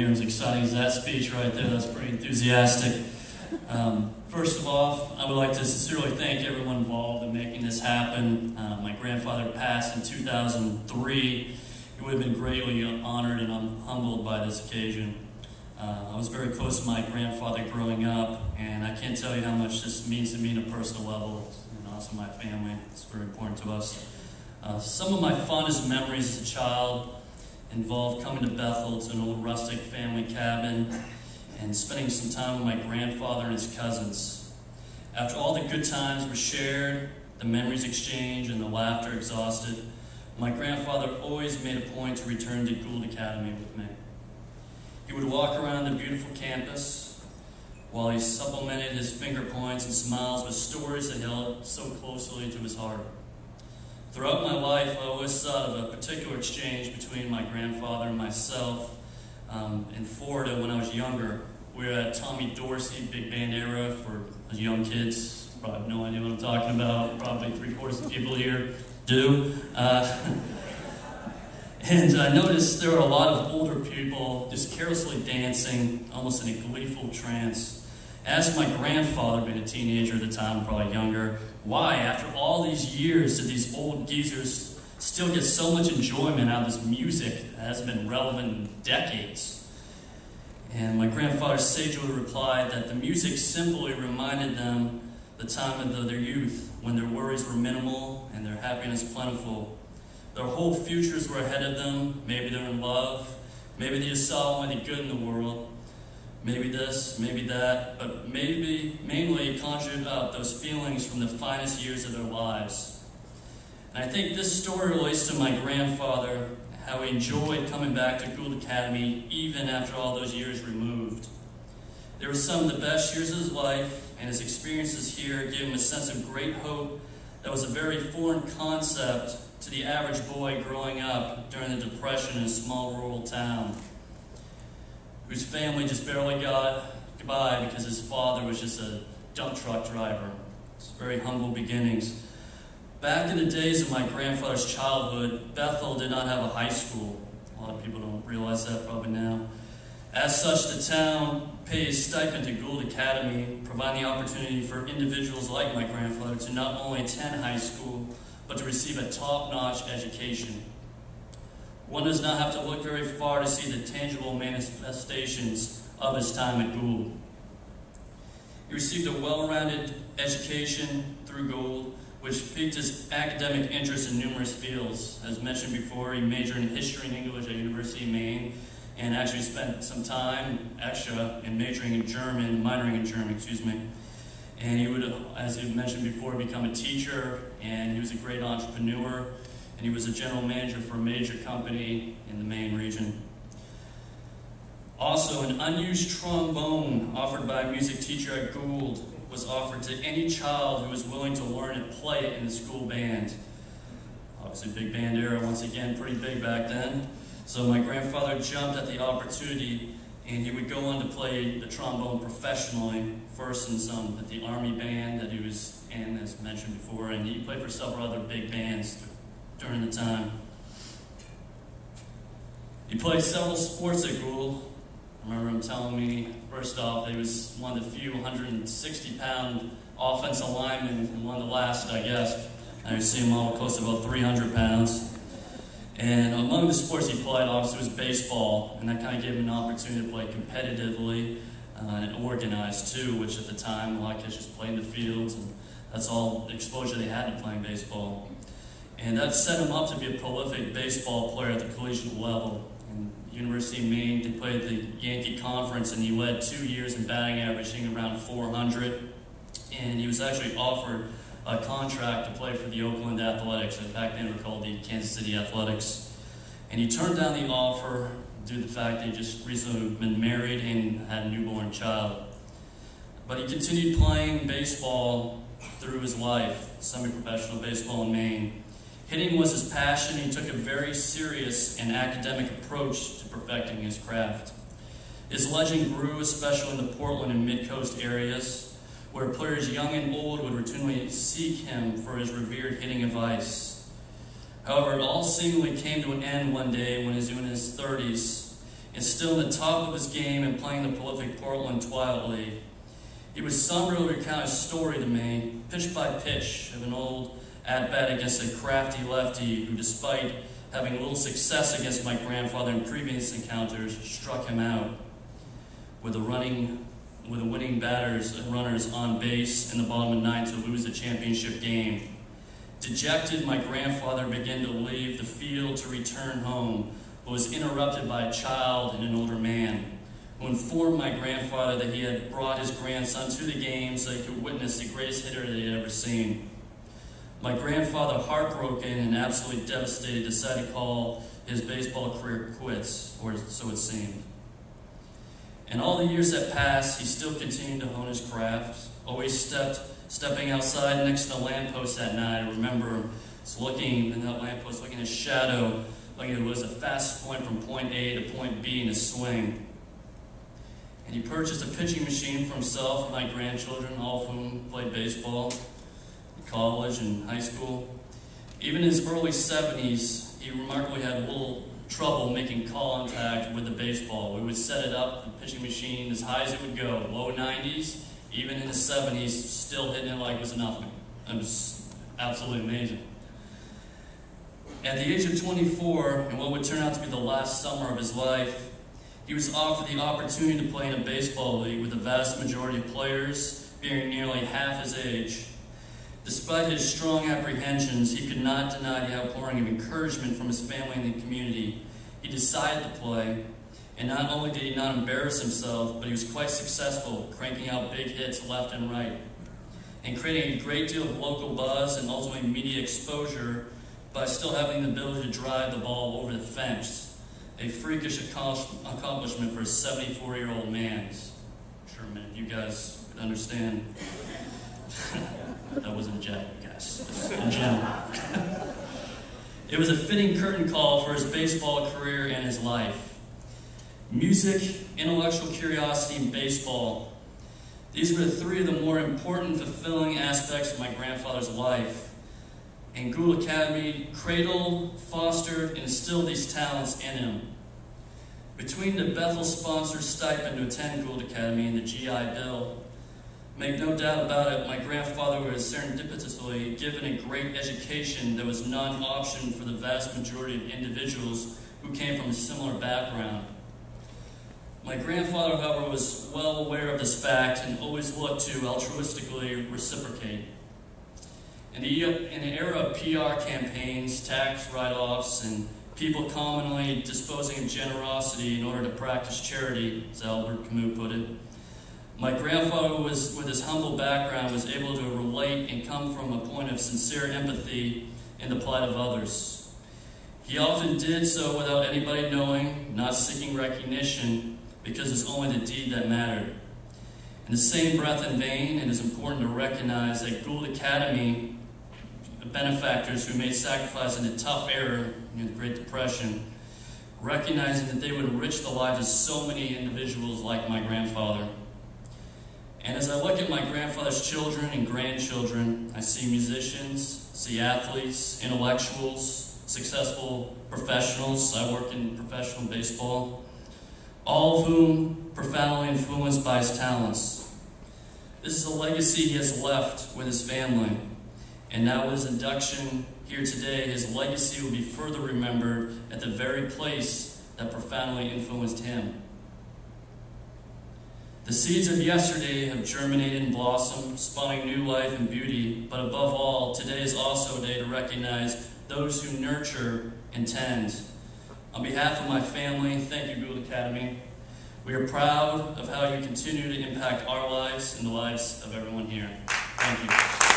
here. As exciting as that speech right there, that's pretty enthusiastic. First of all, I would like to sincerely thank everyone involved in making this happen. My grandfather passed in 2003. He would have been greatly honored, and I'm humbled by this occasion. I was very close to my grandfather growing up, and I can't tell you how much this means to me on a personal level, and also my family. It's very important to us. Some of my fondest memories as a child involved coming to Bethel to an old rustic family cabin and spending some time with my grandfather and his cousins. After all the good times were shared, the memories exchanged, and the laughter exhausted, my grandfather always made a point to return to Gould Academy with me. He would walk around the beautiful campus while he supplemented his finger points and smiles with stories that held so closely to his heart. Throughout my life, I always thought of a particular exchange between my grandfather and myself in Florida when I was younger. We were at Tommy Dorsey Big Band era for young kids. Probably have no idea what I'm talking about. Probably 3/4 of the people here do. And I noticed there were a lot of older people just carelessly dancing, almost in a gleeful trance. I asked my grandfather, being a teenager at the time, probably younger, why, after all these years, did these old geezers still get so much enjoyment out of this music that hasn't been relevant in decades? And my grandfather sagely replied that the music simply reminded them the time of their youth, when their worries were minimal and their happiness plentiful. Their whole futures were ahead of them. Maybe they're in love. Maybe they just saw only the good in the world. Maybe this, maybe that, but maybe mainly conjured up those feelings from the finest years of their lives. And I think this story relates to my grandfather, how he enjoyed coming back to Gould Academy even after all those years removed. They were some of the best years of his life, and his experiences here gave him a sense of great hope that was a very foreign concept to the average boy growing up during the Depression in a small rural town, whose family just barely got by because his father was just a dump truck driver. It's very humble beginnings. Back in the days of my grandfather's childhood, Bethel did not have a high school. A lot of people don't realize that probably now. As such, the town paid a stipend to Gould Academy, providing the opportunity for individuals like my grandfather to not only attend high school, but to receive a top-notch education. One does not have to look very far to see the tangible manifestations of his time at Gould. He received a well-rounded education through Gould, which piqued his academic interest in numerous fields. As mentioned before, he majored in history and English at University of Maine, and actually spent some time extra in minoring in German. And he would, as he mentioned before, become a teacher, and he was a great entrepreneur, and he was a general manager for a major company in the Maine region. Also, an unused trombone offered by a music teacher at Gould was offered to any child who was willing to learn and play it in the school band. Obviously, big band era, once again, pretty big back then. So my grandfather jumped at the opportunity, and he would go on to play the trombone professionally, first in the Army band that he was in, as mentioned before, and he played for several other big bands during the time. He played several sports at Gould. I remember him telling me, first off, he was one of the few 160-pound offensive linemen, and one of the last, I guess. I see him all close to about 300 pounds. And among the sports he played, obviously, was baseball, and that kind of gave him an opportunity to play competitively and organized, too, which at the time, a lot of kids just played in the fields, and that's all the exposure they had to playing baseball. And that set him up to be a prolific baseball player at the collegiate level. In University of Maine, they played the Yankee Conference, and he led 2 years in batting averaging around 400. And he was actually offered a contract to play for the Oakland Athletics, and back then they were called the Kansas City Athletics. And he turned down the offer due to the fact that he just recently been married and had a newborn child. But he continued playing baseball through his life, semi-professional baseball in Maine. Hitting was his passion, and he took a very serious and academic approach to perfecting his craft. His legend grew, especially in the Portland and Mid-Coast areas, where players young and old would routinely seek him for his revered hitting advice. However, it all seemingly came to an end one day when he was in his 30s, and still in the top of his game and playing the prolific Portland Twilight League. He would somberly recount his story to me, pitch by pitch, of an old at-bat against a crafty lefty who, despite having little success against my grandfather in previous encounters, struck him out with the winning batters and runners on base in the bottom of the ninth to lose the championship game. Dejected, my grandfather began to leave the field to return home, but was interrupted by a child and an older man, who informed my grandfather that he had brought his grandson to the game so he could witness the greatest hitter that he had ever seen. My grandfather, heartbroken and absolutely devastated, decided to call his baseball career quits, or so it seemed. In all the years that passed, he still continued to hone his craft, always stepping outside next to the lamppost at night. I remember looking in that lamppost, looking at his shadow, like it was the fastest point from point A to point B in his swing. And he purchased a pitching machine for himself and my grandchildren, all of whom played baseball in college and high school. Even in his early 70s, he remarkably had little trouble making contact with the baseball. We would set it up, the pitching machine, as high as it would go, low 90s, even in the 70s, still hitting it like it was nothing. It was absolutely amazing. At the age of 24, in what would turn out to be the last summer of his life, he was offered the opportunity to play in a baseball league with the vast majority of players being nearly half his age. Despite his strong apprehensions, he could not deny the outpouring of encouragement from his family and the community. He decided to play, and not only did he not embarrass himself, but he was quite successful, cranking out big hits left and right, and creating a great deal of local buzz and ultimately media exposure by still having the ability to drive the ball over the fence. A freakish accomplishment for a 74-year-old man. I'm sure many of you guys could understand. That wasn't a jab, guys. Just in general. It was a fitting curtain call for his baseball career and his life. Music, intellectual curiosity, and baseball. These were three of the more important, fulfilling aspects of my grandfather's life. And Gould Academy cradled, fostered, and instilled these talents in him. Between the Bethel-sponsored stipend to attend Gould Academy and the GI Bill, make no doubt about it, my grandfather was serendipitously given a great education that was not an option for the vast majority of individuals who came from a similar background. My grandfather, however, was well aware of this fact and always looked to altruistically reciprocate. In the era of PR campaigns, tax write-offs, and people commonly disposing of generosity in order to practice charity, as Albert Camus put it, my grandfather, with his humble background, was able to relate and come from a point of sincere empathy in the plight of others. He often did so without anybody knowing, not seeking recognition, because it's only the deed that mattered. In the same breath and vein, it is important to recognize that Gould Academy benefactors who made sacrifice in the tough era, the Great Depression, recognizing that they would enrich the lives of so many individuals like my grandfather. And as I look at my grandfather's children and grandchildren, I see musicians, see athletes, intellectuals, successful professionals. I work in professional baseball, all of whom profoundly influenced by his talents. This is a legacy he has left with his family. And now with his induction here today, his legacy will be further remembered at the very place that profoundly influenced him. The seeds of yesterday have germinated and blossomed, spawning new life and beauty, but above all, today is also a day to recognize those who nurture and tend. On behalf of my family, thank you, Gould Academy. We are proud of how you continue to impact our lives and the lives of everyone here. Thank you.